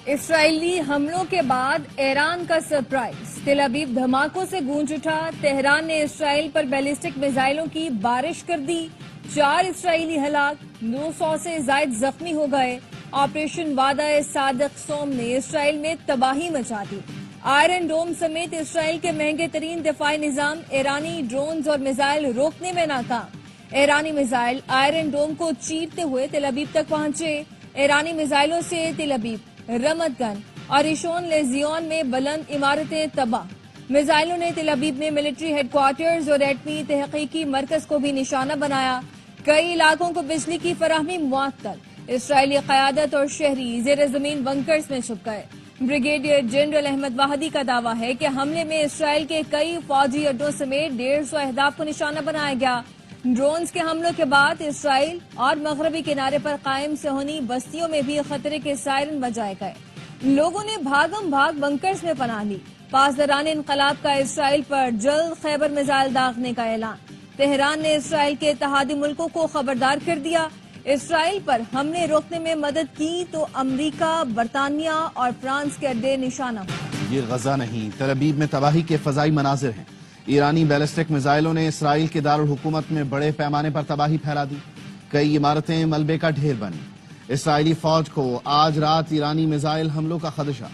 اسرائیلی حملوں کے بعد ایران کا سرپرائز، تل ابیب دھماکوں سے گونج اٹھا۔ تہران نے اسرائیل پر بیلسٹک میزائلوں کی بارش کر دی، 4 اسرائیلی ہلاک، 900 سے زائد زخمی ہو گئے۔ آپریشن وعدہ صادق سوم نے اسرائیل میں تباہی مچا دی۔ آئرن ڈوم سمیت اسرائیل کے مہنگے ترین دفاعی نظام ایرانی ڈرونز اور میزائل روکنے میں ناکام۔ ایرانی میزائل آئرن ڈوم کو چیرتے ہوئے تل ابیب تک پہنچے۔ ایرانی میزائلوں سے تل ابیب، رمت گن اور ریشون لیزیون میں بلند عمارتیں تباہ۔ میزائلوں نے تل ابیب میں ملٹری ہیڈ کوارٹرز اور ایٹمی تحقیقی مرکز کو بھی نشانہ بنایا۔ کئی علاقوں کو بجلی کی فراہمی معطل۔ اسرائیلی قیادت اور شہری زیر زمین بنکرز میں چھپ گئے۔ بریگیڈیئر جنرل احمد واحدی کا دعویٰ ہے کہ حملے میں اسرائیل کے کئی فوجی اڈوں سمیت 150 اہداف کو نشانہ بنایا گیا۔ ڈرونز کے حملوں کے بعد اسرائیل اور مغربی کنارے پر قائم صہیونی بستیوں میں بھی خطرے کے سائرن بجائے گئے۔ لوگوں نے بھاگم بھاگ بنکرز میں پناہ لی۔ پاسداران انقلاب کا اسرائیل پر جلد خیبر میزائل داغنے کا اعلان۔ تہران نے اسرائیل کے اتحادی ملکوں کو خبردار کر دیا۔ اسرائیل پر حملے روکنے میں مدد کی تو امریکہ، برطانیہ اور فرانس کے اڈے نشانہ ہوئے۔ یہ غزہ نہیں، تل ابیب میں تباہی کے فضائی مناظر ہیں۔ ایرانی بیلسٹک میزائلوں نے اسرائیل کے دارالحکومت میں بڑے پیمانے پر تباہی پھیلا دی۔ کئی عمارتیں ملبے کا ڈھیر بنی۔ اسرائیلی فوج کو آج رات ایرانی میزائل حملوں کا خدشہ۔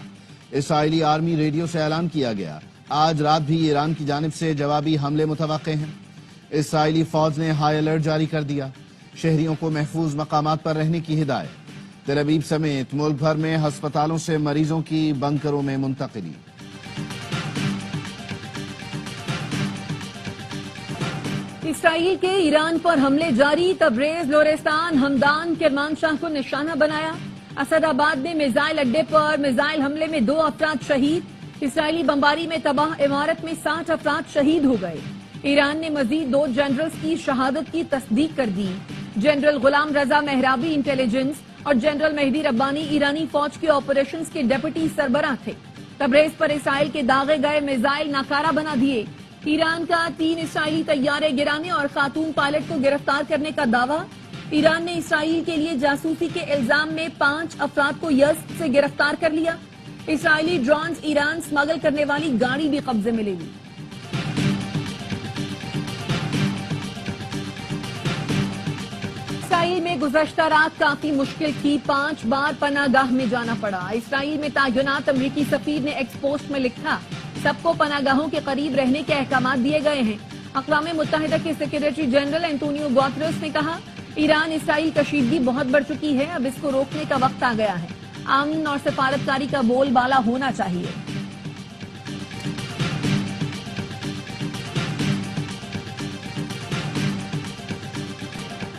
اسرائیلی آرمی ریڈیو سے اعلان کیا گیا، آج رات بھی ایران کی جانب سے جوابی حملے متوقع ہیں۔ اسرائیلی فوج نے ہائی الرٹ جاری کر دیا، شہریوں کو محفوظ مقامات پر رہنے کی ہدایت۔ تل ابیب سمیت ملک بھر میں ہسپتالوں سے مریضوں کی بنکروں میں منتقلی۔ اسرائیل کے ایران پر حملے جاری، تبریز، لورستان، ہمدان، کرمانشاہ کو نشانہ بنایا۔ اسد آباد میں میزائل اڈے پر میزائل حملے میں 2 افراد شہید۔ اسرائیلی بمباری میں تباہ عمارت میں 60 افراد شہید ہو گئے۔ ایران نے مزید 2 جنرلز کی شہادت کی تصدیق کر دی۔ جنرل غلام رضا مہرابی انٹیلیجنس اور جنرل مہدی ربانی ایرانی فوج کے آپریشنز کے ڈپٹی سربراہ تھے۔ تبریز پر اسرائیل کے داغے گئے میزائل ناکارہ بنا دیے۔ ایران کا 3 اسرائیلی طیارے گرانے اور خاتون پائلٹ کو گرفتار کرنے کا دعویٰ۔ ایران نے اسرائیل کے لیے جاسوسی کے الزام میں 5 افراد کو یزد سے گرفتار کر لیا۔ اسرائیلی ڈرونز ایران سمگل کرنے والی گاڑی بھی قبضے میں لے لی۔ اسرائیل میں گزشتہ رات کافی مشکل تھی، 5 بار پناہ گاہ میں جانا پڑا۔ اسرائیل میں تعینات امریکی سفیر نے ایکس پوسٹ میں لکھا، سب کو پناہ گاہوں کے قریب رہنے کے احکامات دیے گئے ہیں۔ اقوام متحدہ کے سیکریٹری جنرل انٹونیو گوتریس نے کہا، ایران اسرائیل کشیدگی بہت بڑھ چکی ہے، اب اس کو روکنے کا وقت آ گیا ہے۔ امن اور سفارتکاری کا بول بالا ہونا چاہیے۔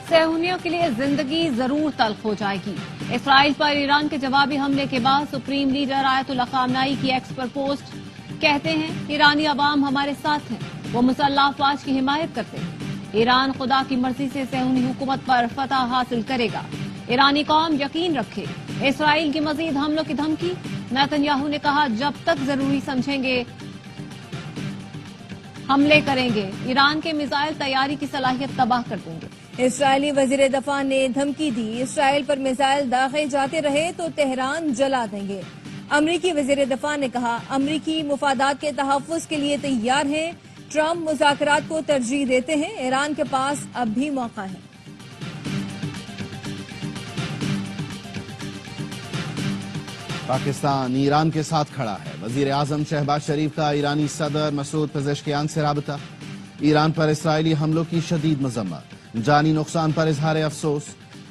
صہیونیوں کے لیے زندگی ضرور تلخ ہو جائے گی۔ اسرائیل پر ایران کے جوابی حملے کے بعد سپریم لیڈر آیت اللہ خامنائی کی ایکس پر پوسٹ، کہتے ہیں ایرانی عوام ہمارے ساتھ ہیں، وہ مسلح افواج کی حمایت کرتے ہیں۔ ایران خدا کی مرضی سے صہیونی حکومت پر فتح حاصل کرے گا، ایرانی قوم یقین رکھے۔ اسرائیل کی مزید حملوں کی دھمکی، نیتن یاہو نے کہا جب تک ضروری سمجھیں گے حملے کریں گے، ایران کے میزائل تیاری کی صلاحیت تباہ کر دیں گے۔ اسرائیلی وزیر دفاع نے دھمکی دی، اسرائیل پر میزائل داغے جاتے رہے تو تہران جلا دیں گے۔ امریکی وزیر دفاع نے کہا امریکی مفادات کے تحفظ کے لیے تیار ہیں، ٹرمپ مذاکرات کو ترجیح دیتے ہیں، ایران کے پاس اب بھی موقع ہے۔ پاکستان ایران کے ساتھ کھڑا ہے، وزیر اعظم شہباز شریف کا ایرانی صدر مسعود پزشکیان سے رابطہ۔ ایران پر اسرائیلی حملوں کی شدید مذمت، جانی نقصان پر اظہار افسوس۔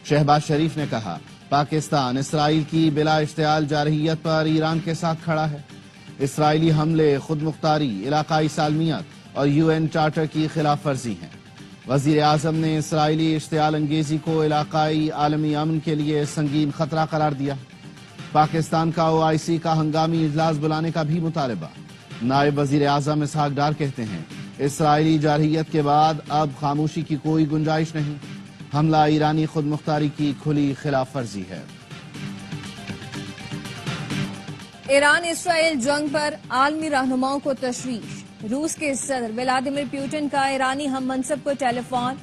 شہباز شریف نے کہا پاکستان اسرائیل کی بلا اشتعال جارحیت پر ایران کے ساتھ کھڑا ہے۔ اسرائیلی حملے خود مختاری، علاقائی سالمیت اور UN چارٹر کی خلاف ورزی ہیں۔ وزیر اعظم نے اسرائیلی اشتعال انگیزی کو علاقائی عالمی امن کے لیے سنگین خطرہ قرار دیا۔ پاکستان کا OIC کا ہنگامی اجلاس بلانے کا بھی مطالبہ۔ نائب وزیر اعظم اسحاق ڈار کہتے ہیں اسرائیلی جارحیت کے بعد اب خاموشی کی کوئی گنجائش نہیں، حملہ ایرانی خود مختاری کی کھلی خلاف ورزی ہے۔ ایران اسرائیل جنگ پر عالمی رہنماؤں کو تشویش، روس کے صدر ولادیمیر پوٹن کا ایرانی ہم منصب کو ٹیلی فون۔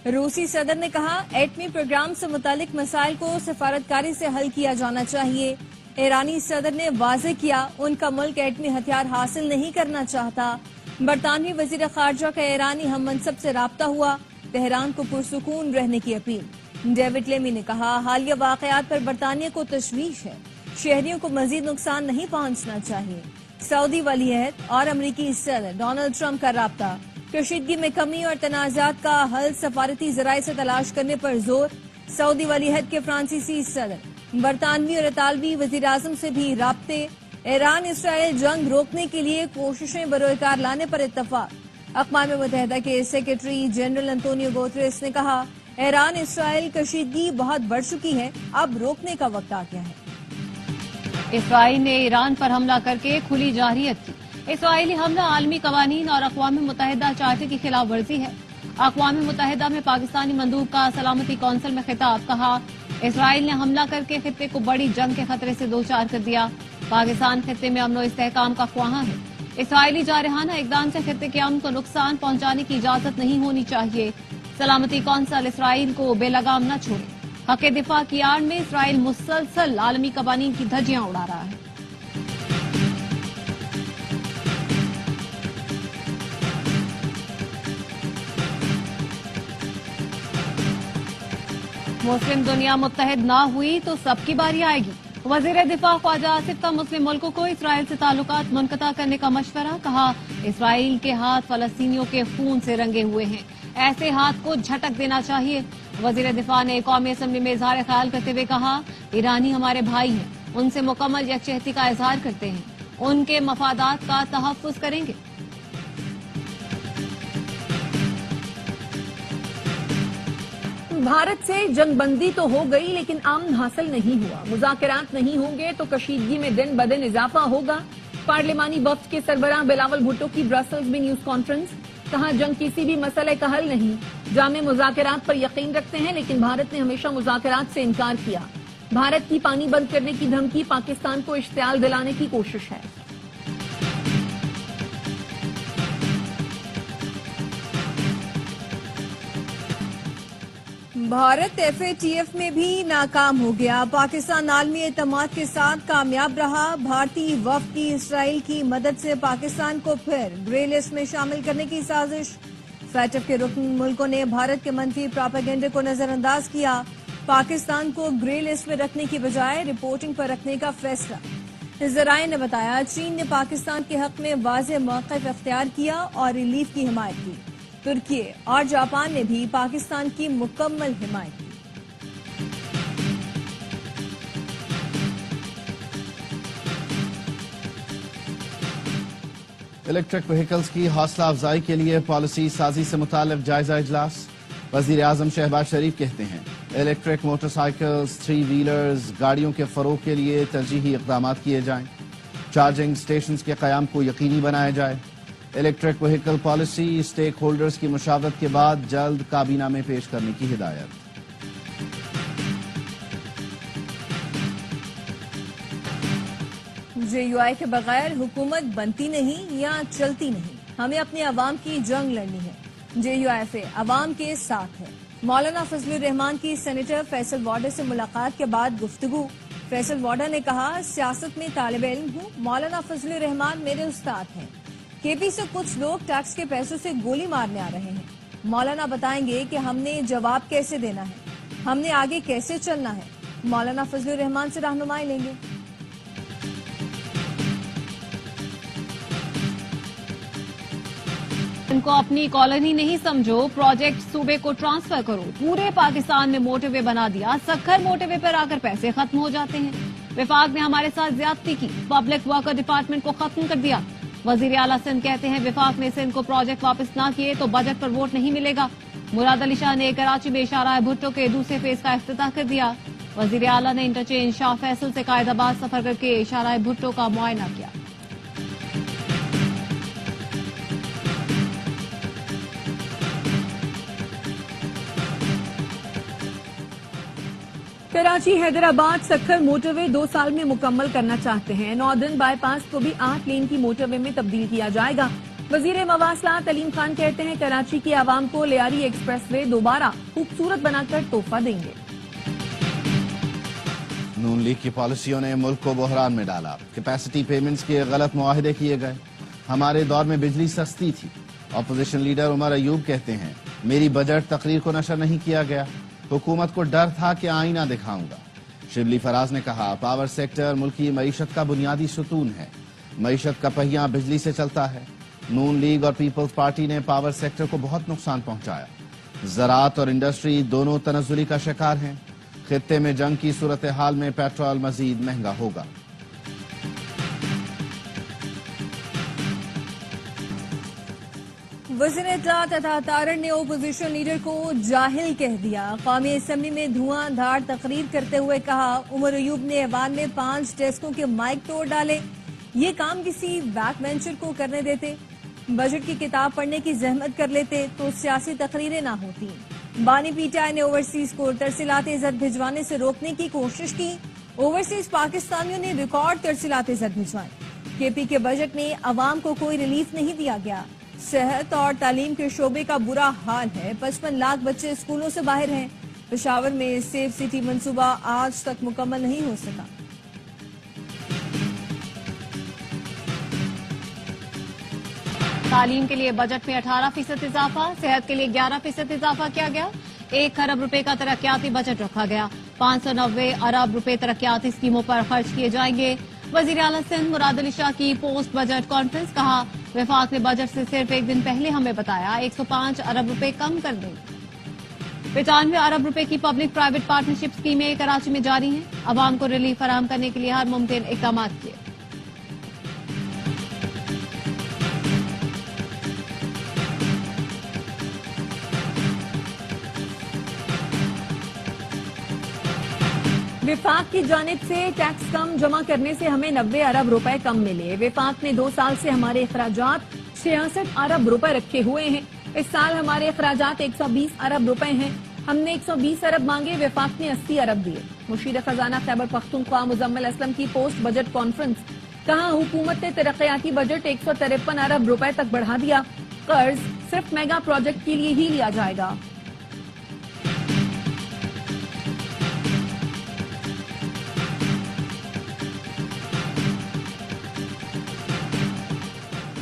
روسی صدر نے کہا ایٹمی پروگرام سے متعلق مسائل کو سفارتکاری سے حل کیا جانا چاہیے۔ ایرانی صدر نے واضح کیا ان کا ملک ایٹمی ہتھیار حاصل نہیں کرنا چاہتا۔ برطانوی وزیر خارجہ کا ایرانی ہم منصب سے رابطہ ہوا، تہران کو پرسکون رہنے کی اپیل۔ ڈیوڈ لیمی نے کہا حالیہ واقعات پر برطانیہ کو تشویش ہے، شہریوں کو مزید نقصان نہیں پہنچنا چاہیے۔ سعودی ولی عہد اور امریکی صدر ڈونلڈ ٹرمپ کا رابطہ، کشیدگی میں کمی اور تنازعات کا حل سفارتی ذرائع سے تلاش کرنے پر زور۔ سعودی ولی عہد کے فرانسیسی صدر، برطانوی اور اطالوی وزیراعظم سے بھی رابطے۔ ایران اسرائیل جنگ روکنے کے لیے کوششیں بروئے کار لانے پر اتفاق۔ اقوام متحدہ کے سیکرٹری جنرل انطونیو گوتریس نے کہا ایران اسرائیل کشیدگی بہت بڑھ چکی ہے، اب روکنے کا وقت آ گیا ہے۔ اسرائیل نے ایران پر حملہ کر کے کھلی جارحیت کی۔ اسرائیلی حملہ عالمی قوانین اور اقوام متحدہ چارٹر کی خلاف ورزی ہے۔ اقوام متحدہ میں پاکستانی مندوب کا سلامتی کونسل میں خطاب، کہا اسرائیل نے حملہ کر کے خطے کو بڑی جنگ کے خطرے سے دوچار کر دیا۔ پاکستان خطے میں امن و استحکام کا خواہاں ہے۔ اسرائیلی جارحانہ اقدام سے خطے کے امن کو نقصان پہنچانے کی اجازت نہیں ہونی چاہیے۔ سلامتی کونسل اسرائیل کو بے لگام نہ چھوڑے۔ حق دفاع کی آڑ میں اسرائیل مسلسل عالمی قوانین کی دھجیاں اڑا رہا ہے۔ مسلم دنیا متحد نہ ہوئی تو سب کی باری آئے گی۔ وزیر دفاع خواجہ آصف کا مسلم ملکوں کو اسرائیل سے تعلقات منقطع کرنے کا مشورہ، کہا اسرائیل کے ہاتھ فلسطینیوں کے خون سے رنگے ہوئے ہیں، ایسے ہاتھ کو جھٹک دینا چاہیے۔ وزیر دفاع نے قومی اسمبلی میں اظہار خیال کرتے ہوئے کہا ایرانی ہمارے بھائی ہیں، ان سے مکمل یکجہتی کا اظہار کرتے ہیں، ان کے مفادات کا تحفظ کریں گے۔ بھارت سے جنگ بندی تو ہو گئی لیکن امن حاصل نہیں ہوا، مذاکرات نہیں ہوں گے تو کشیدگی میں دن بدن اضافہ ہوگا۔ پارلیمانی وفد کے سربراہ بلاول بھٹو کی برسلز میں نیوز کانفرنس، کہا جنگ کسی بھی مسئلے کا حل نہیں، جامع مذاکرات پر یقین رکھتے ہیں لیکن بھارت نے ہمیشہ مذاکرات سے انکار کیا۔ بھارت کی پانی بند کرنے کی دھمکی پاکستان کو اشتعال دلانے کی کوشش ہے۔ بھارت FATF میں بھی ناکام ہو گیا، پاکستان عالمی اعتماد کے ساتھ کامیاب رہا۔ بھارتی وفد کی اسرائیل کی مدد سے پاکستان کو پھر گرے لسٹ میں شامل کرنے کی سازش۔ FATF کے رکن ملکوں نے بھارت کے منفی پراپیگنڈے کو نظر انداز کیا، پاکستان کو گرے لسٹ میں رکھنے کی بجائے رپورٹنگ پر رکھنے کا فیصلہ۔ ذرائع نے بتایا چین نے پاکستان کے حق میں واضح موقف اختیار کیا اور ریلیف کی حمایت کی۔ ترکی اور جاپان نے بھی پاکستان کی مکمل حمایت کی۔ الیکٹرک وہیکلز کی حوصلہ افزائی کے لیے پالیسی سازی سے متعلق جائزہ اجلاس، وزیر اعظم شہباز شریف کہتے ہیں الیکٹرک موٹر سائیکلز، 3 ویلرز، گاڑیوں کے فروغ کے لیے ترجیحی اقدامات کیے جائیں، چارجنگ سٹیشنز کے قیام کو یقینی بنایا جائے۔ Electric vehicle policy stake holders کی مشاورت کے بعد جلد کابینہ میں پیش کرنے کی ہدایت۔ JUI کے بغیر حکومت بنتی نہیں یا چلتی نہیں، ہمیں اپنی عوام کی جنگ لڑنی ہے۔ JUIF عوام کے ساتھ ہے۔ مولانا فضل الرحمان کی سینیٹر فیصل واڈا سے ملاقات کے بعد گفتگو، فیصل واڈا نے کہا سیاست میں طالب علم ہوں، مولانا فضل الرحمان میرے استاد ہیں۔ KP سے کچھ لوگ ٹیکس کے پیسوں سے گولی مارنے آ رہے ہیں، مولانا بتائیں گے کہ ہم نے جواب کیسے دینا ہے، ہم نے آگے کیسے چلنا ہے، مولانا فضل الرحمان سے رہنمائی لیں گے۔ ان کو اپنی کالونی نہیں سمجھو، پروجیکٹ صوبے کو ٹرانسفر کرو، پورے پاکستان میں موٹر وے بنا دیا، سکھر موٹر وے پر آ کر پیسے ختم ہو جاتے ہیں۔ وفاق نے ہمارے ساتھ زیادتی کی، پبلک ورکر ڈپارٹمنٹ کو ختم کر دیا۔ وزیر اعلیٰ سندھ کہتے ہیں وفاق نے سندھ کو پروجیکٹ واپس نہ کیے تو بجٹ پر ووٹ نہیں ملے گا۔ مراد علی شاہ نے کراچی میں شاہراہ بھٹو کے دوسرے فیز کا افتتاح کر دیا۔ وزیر اعلیٰ نے انٹرچینج شاہ فیصل سے قائد آباد سفر کر کے شاہراہ بھٹو کا معائنہ کیا۔ کراچی حیدرآباد سکھر موٹر وے 2 سال میں مکمل کرنا چاہتے ہیں۔ ناردرن بائی پاس کو بھی 8 لین کی موٹر وے میں تبدیل کیا جائے گا۔ وزیر مواصلات علیم خان کہتے ہیں کراچی کی عوام کو لیاری ایکسپریس وے دوبارہ خوبصورت بنا کر تحفہ دیں گے۔ نون لیگ کی پالیسیوں نے ملک کو بحران میں ڈالا. کیپیسٹی پیمنٹس کے غلط معاہدے کیے گئے. ہمارے دور میں بجلی سستی تھی. اپوزیشن لیڈر عمر ایوب کہتے ہیں میری بجٹ تقریر کو نشر نہیں کیا گیا. حکومت کو ڈر تھا کہ آئینہ دکھاؤں گا. شبلی فراز نے کہا پاور سیکٹر ملکی معیشت کا بنیادی ستون ہے. معیشت کا پہیہ بجلی سے چلتا ہے. نون لیگ اور پیپلز پارٹی نے پاور سیکٹر کو بہت نقصان پہنچایا. زراعت اور انڈسٹری دونوں تنزلی کا شکار ہیں. خطے میں جنگ کی صورتحال میں پیٹرول مزید مہنگا ہوگا. وزیر اطلاعات عطا تارڑ نے اپوزیشن لیڈر کو جاہل کہہ دیا. قومی اسمبلی میں دھواں دھار تقریر کرتے ہوئے کہا عمر ایوب نے ایوان میں 5 ڈیسکوں کے مائک توڑ ڈالے. یہ کام کسی بیک بینچر کو کرنے دیتے. بجٹ کی کتاب پڑھنے کی زحمت کر لیتے تو سیاسی تقریریں نہ ہوتی. بانی پی ٹی آئی نے اوورسیز کو ترسیلات عزت بھجوانے سے روکنے کی کوشش کی. اوورسیز پاکستانیوں نے ریکارڈ ترسیلات عزت بھجوائے. کے پی کے بجٹ میں عوام کو کوئی ریلیف نہیں دیا گیا. صحت اور تعلیم کے شعبے کا برا حال ہے. 55 لاکھ بچے اسکولوں سے باہر ہیں. پشاور میں سیف سٹی منصوبہ آج تک مکمل نہیں ہو سکا. تعلیم کے لیے بجٹ میں 18% اضافہ. صحت کے لیے 11% اضافہ کیا گیا. 1 ارب روپے کا ترقیاتی بجٹ رکھا گیا. 590 ارب روپے ترقیاتی اسکیموں پر خرچ کیے جائیں گے. وزیر اعلیٰ سندھ مراد علی شاہ کی پوسٹ بجٹ کانفرنس. کہا وفاق نے بجٹ سے صرف 1 دن پہلے ہمیں بتایا 105 ارب روپے کم کر دیں گے. 95 ارب روپے کی پبلک پرائیویٹ پارٹنرشپ اسکیمیں کراچی میں جاری ہیں. عوام کو ریلیف فراہم کرنے کے لیے ہر ممکن اقدامات کیے. وفاق کی جانب سے ٹیکس کم جمع کرنے سے ہمیں 90 ارب روپے کم ملے. وفاق نے 2 سال سے ہمارے اخراجات 66 ارب روپے رکھے ہوئے ہیں. اس سال ہمارے اخراجات 120 ارب روپے ہیں. ہم نے 120 ارب مانگے, وفاق نے 80 ارب دیے. مشیر خزانہ خیبر پختونخوا مزمل اسلم کی پوسٹ بجٹ کانفرنس. کہا حکومت نے ترقیاتی بجٹ 153 ارب روپے تک بڑھا دیا. قرض صرف میگا پروجیکٹ کے لیے ہی لیا جائے گا.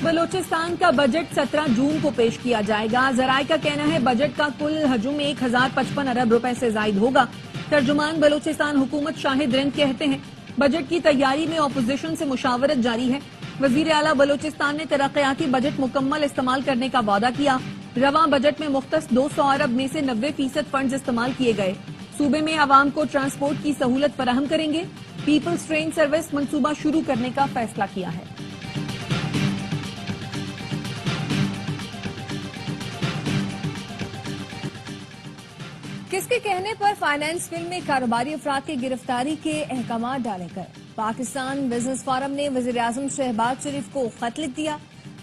بلوچستان کا بجٹ 17 جون کو پیش کیا جائے گا. ذرائع کا کہنا ہے بجٹ کا کل حجم 1055 ارب روپے سے زائد ہوگا. ترجمان بلوچستان حکومت شاہد رند کہتے ہیں بجٹ کی تیاری میں اپوزیشن سے مشاورت جاری ہے. وزیر اعلیٰ بلوچستان نے ترقیاتی بجٹ مکمل استعمال کرنے کا وعدہ کیا. رواں بجٹ میں مختص 200 ارب میں سے 90% فنڈز استعمال کیے گئے. صوبے میں عوام کو ٹرانسپورٹ کی سہولت فراہم کریں گے. پیپلز ٹرین سروس منصوبہ شروع کرنے کا فیصلہ کیا ہے. کس کے کہنے پر فائنانس بل میں کاروباری افراد کی گرفتاری کے احکامات ڈالے گئے. پاکستان بزنس فورم نے وزیر اعظم شہباز شریف کو خط لکھ دیا.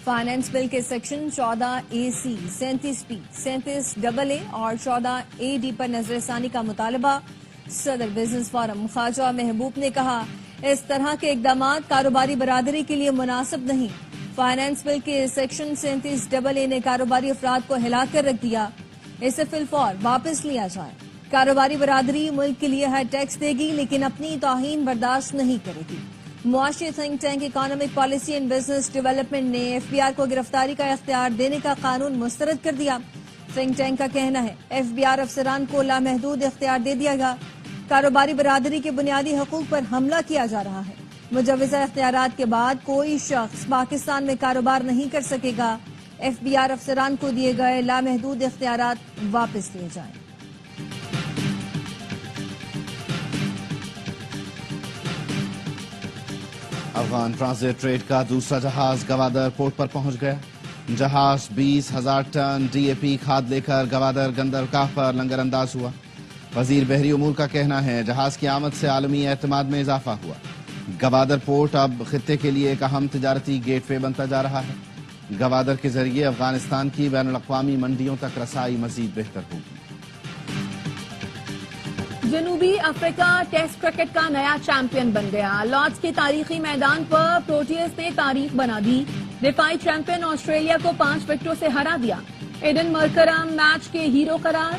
فائنانس بل کے سیکشن 14A(C), 37B, 37AA اور 14AD پر نظر ثانی کا مطالبہ. صدر بزنس فورم خواجہ محبوب نے کہا اس طرح کے اقدامات کاروباری برادری کے لیے مناسب نہیں. فائنانس بل کے سیکشن 37AA نے کاروباری افراد کو ہلا کر رکھ دیا. اسے فی الفور واپس لیا جائے. کاروباری برادری ملک کے لیے ہے ٹیکس دے گی لیکن اپنی توہین برداشت نہیں کرے گی. معاشی think tank economic policy and business development نے FBR کو گرفتاری کا اختیار دینے کا قانون مسترد کر دیا. تھنک ٹینک کا کہنا ہے FBR افسران کو لامحدود اختیار دے دیا گیا. کاروباری برادری کے بنیادی حقوق پر حملہ کیا جا رہا ہے. مجوزہ اختیارات کے بعد کوئی شخص پاکستان میں کاروبار نہیں کر سکے گا. FBR افسران کو دیے گئے لامحدود اختیارات واپس لیے جائیں. افغان ٹرانزٹ ٹریڈ کا دوسرا جہاز گوادر پورٹ پر پہنچ گیا. جہاز 20,000 ٹن DAP کھاد لے کر گوادر گندرگاہ پر لنگر انداز ہوا. وزیر بحری امور کا کہنا ہے جہاز کی آمد سے عالمی اعتماد میں اضافہ ہوا. گوادر پورٹ اب خطے کے لیے ایک اہم تجارتی گیٹ وے بنتا جا رہا ہے. گوادر کے ذریعے افغانستان کی بین الاقوامی منڈیوں تک رسائی مزید بہتر ہوگی. جنوبی افریقہ ٹیسٹ کرکٹ کا نیا چیمپئن بن گیا. لارڈز کے تاریخی میدان پر پروٹیئرز نے تاریخ بنا دی. دفاعی چیمپئن آسٹریلیا کو 5 وکٹوں سے ہرا دیا. ایڈن مرکرم میچ کے ہیرو قرار.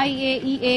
IAEA